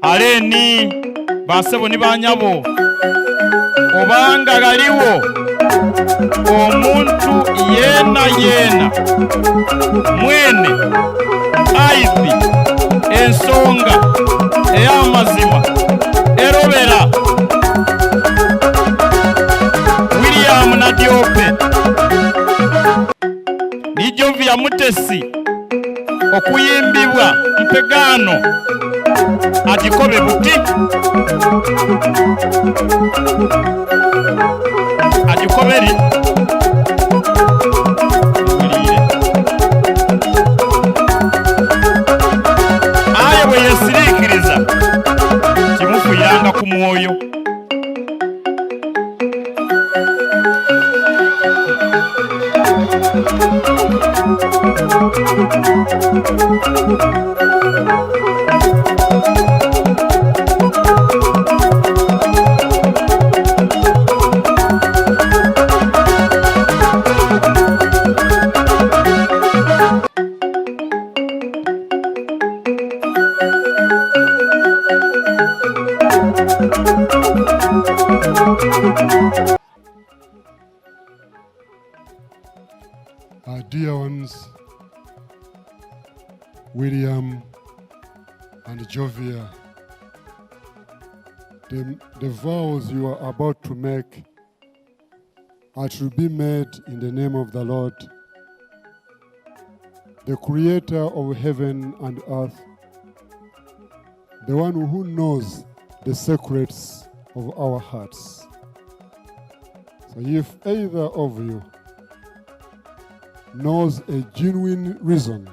aleni basebo ni banyabo obanga galiwo omuntu yena mwene aithi ensonga ey'amazima erobera William na Diope nijo vya mutesi okuyimbibwa mpegano agikobe buti agikoberi aye bwe yesirikiriza kimufuyiranga ku mwoyo. Our dear ones, William and Jovia, the vows you are about to make are to be made in the name of the Lord, the creator of heaven and earth, the one who knows the secrets of our hearts. So if either of you knows a genuine reason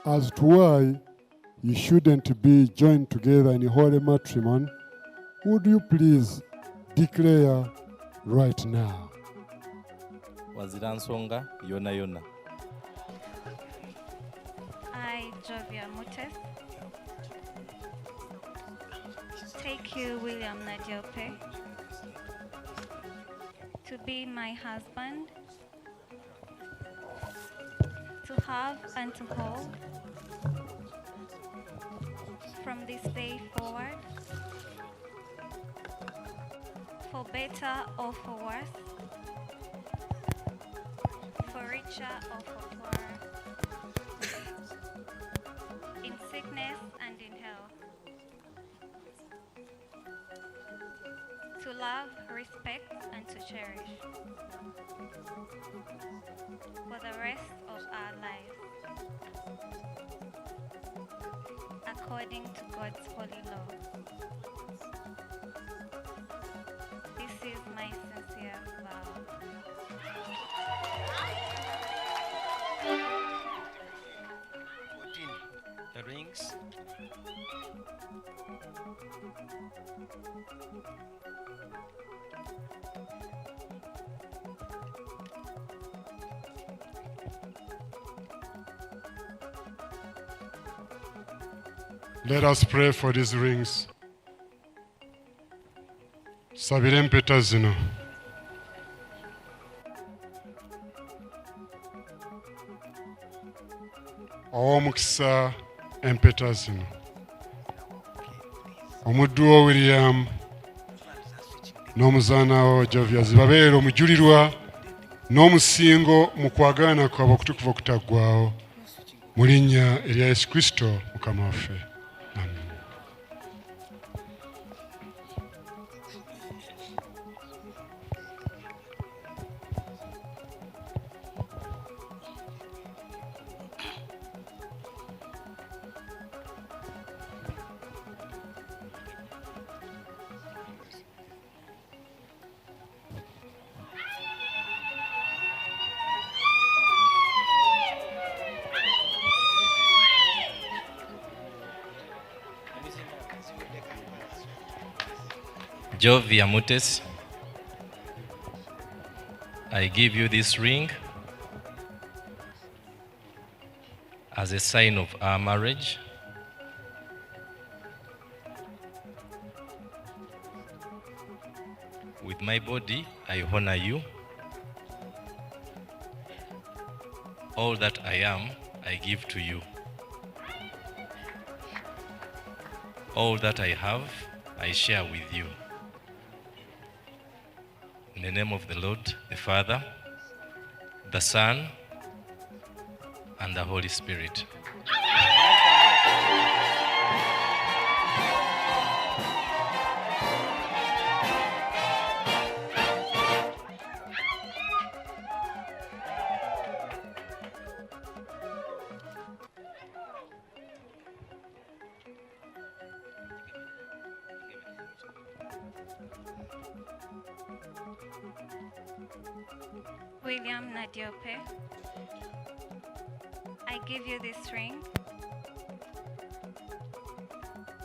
as to why you shouldn't be joined together in holy matrimony, would you please declare right now? Wazira nsonga yona yona. I, Jovia Mutes, take you, William Nadiope, to be my husband, to have and to hold from this day forward, for better or for worse, for richer or for poorer, in sickness and in health, to love, respect, and to cherish for the rest of our lives, according to God's holy law. This is my sincere vow. The rings. Let us pray for these rings. Sabire empeta zino. Omukisa empeta zino. Omuddu wo William n'omuzaana wo Jovia zibabeera omujulirwa n'omusingo mu kwagana kwabwe okutukuvu okutaggwaawo mu linnya erya Yesu Kristo Mukama waffe. Amen. Jovia Mutes, I give you this ring as a sign of our marriage. With my body, I honor you. All that I am, I give to you. All that I have, I share with you. In the name of the Lord, the Father, the Son, and the Holy Spirit. William Nadiope, I give you this ring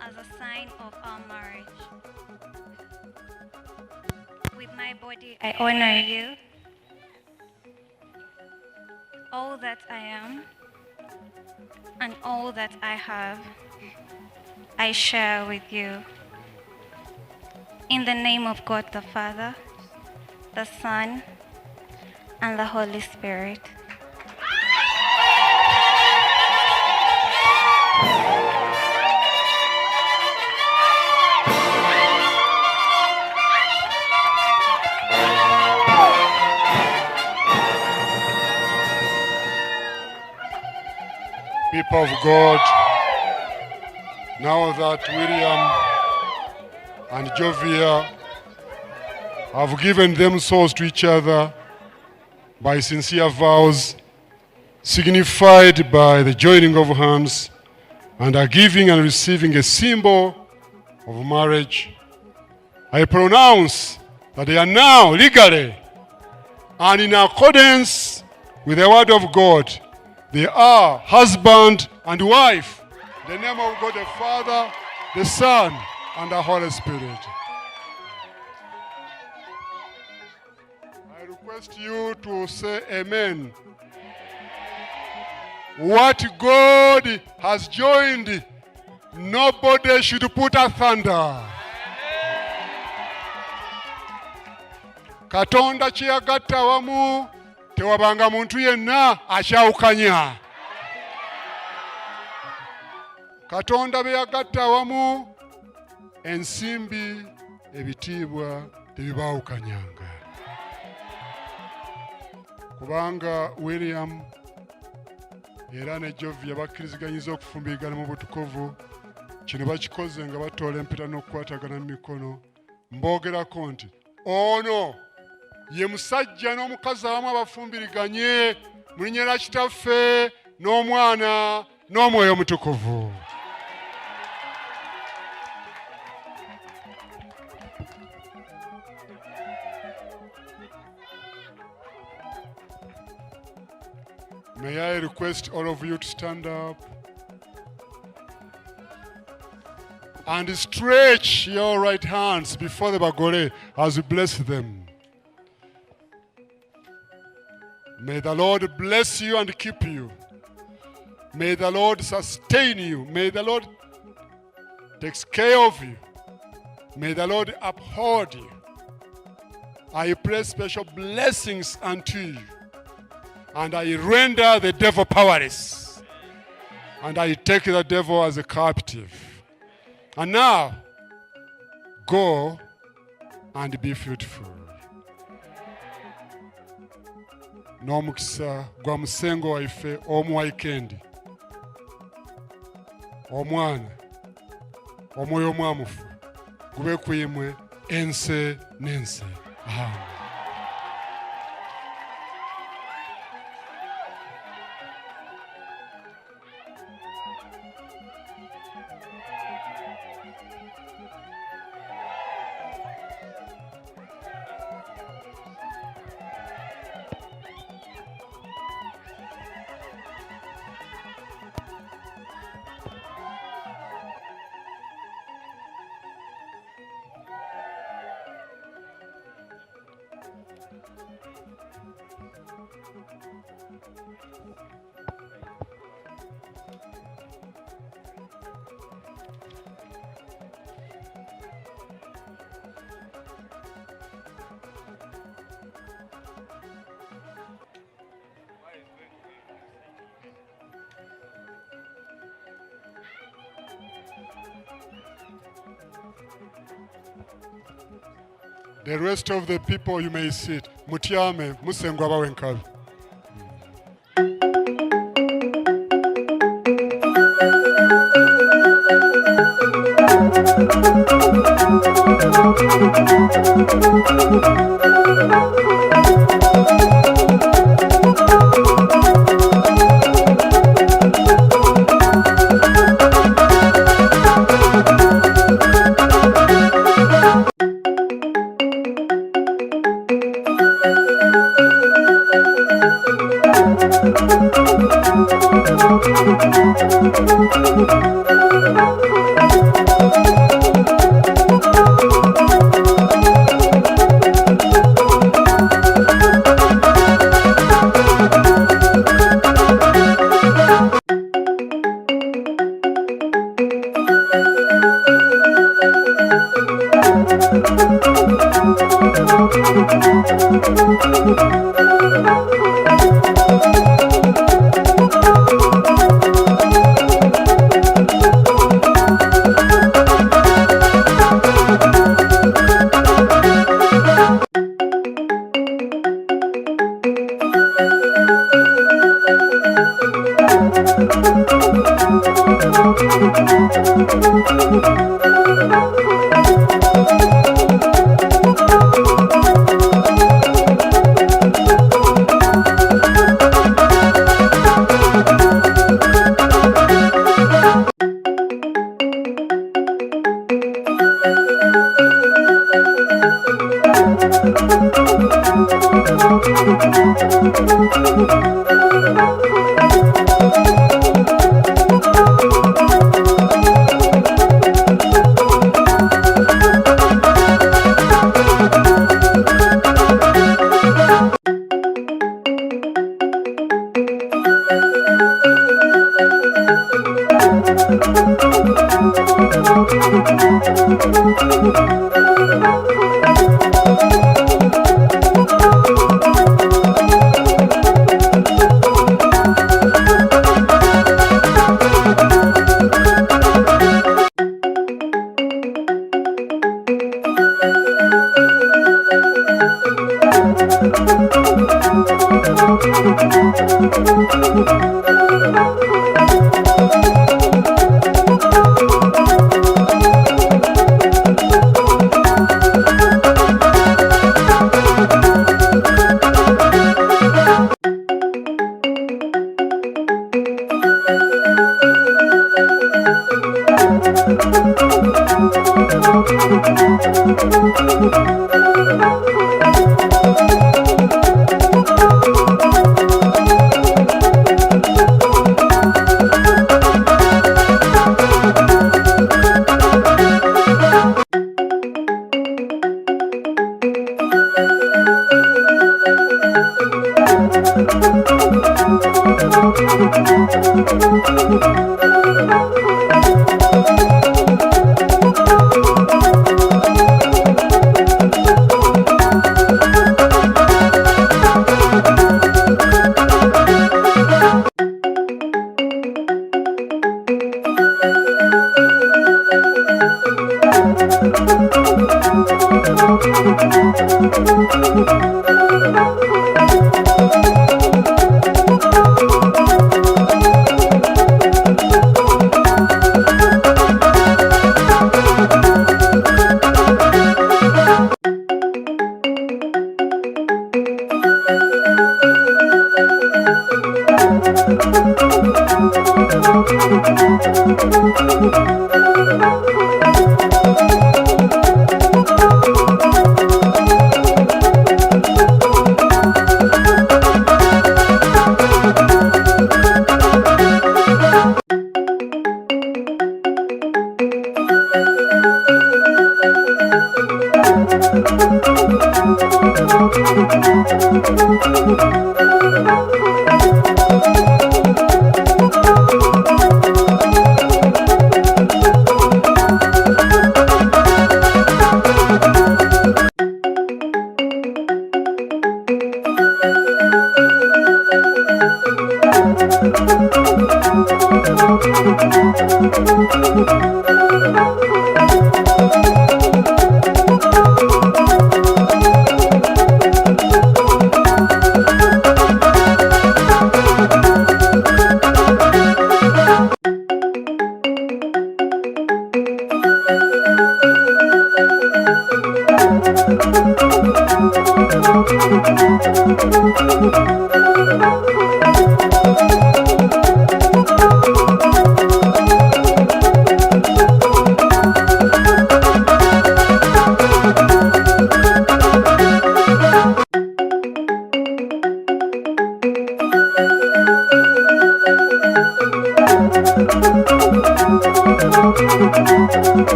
as a sign of our marriage. With my body, I honor you. All that I am and all that I have, I share with you. In the name of God the Father, the Son, and the Holy Spirit. People of God, now that William and Jovia have given themselves to each other by sincere vows, signified by the joining of hands, and are giving and receiving a symbol of marriage, I pronounce that they are now legally and in accordance with the word of God, they are husband and wife. In the name of God the Father, the Son, and the Holy Spirit. I request you to say amen. What God has joined, nobody should put asunder. Katonda kye yagatta awamu tewabanga muntu yenna akyawukanya. Katonda be yagatta awamu ensimbi ebitiibwa tebibaawukanyanga. Kubanga William era ne Jovia bakkiriziganyiza okufumbirigana mu butukuvu, kino bakikoze nga batoola empeta n'okukwatagana mu mikono, mboogerako nti ono ye musajja n'omukazi abamu abafumbiriganye mu linnya lya Kitaffe n'Omwana n'Omwoyo Omutukuvu. May I request all of you to stand up and stretch your right hands before the Bagore as we bless them. May the Lord bless you and keep you. May the Lord sustain you. May the Lord take care of you. May the Lord uphold you. I pray special blessings unto you. And I render the devil powerless. And I take the devil as a captive. And now, go and be fruitful. N'omukisa gwa musengo waife omu wa ikendi. Omwana, omwoyo omwamufu, gube kwimwe ense n'ense. Amen. The rest of the people, you may sit. Mutyame musengwa bawenkabi.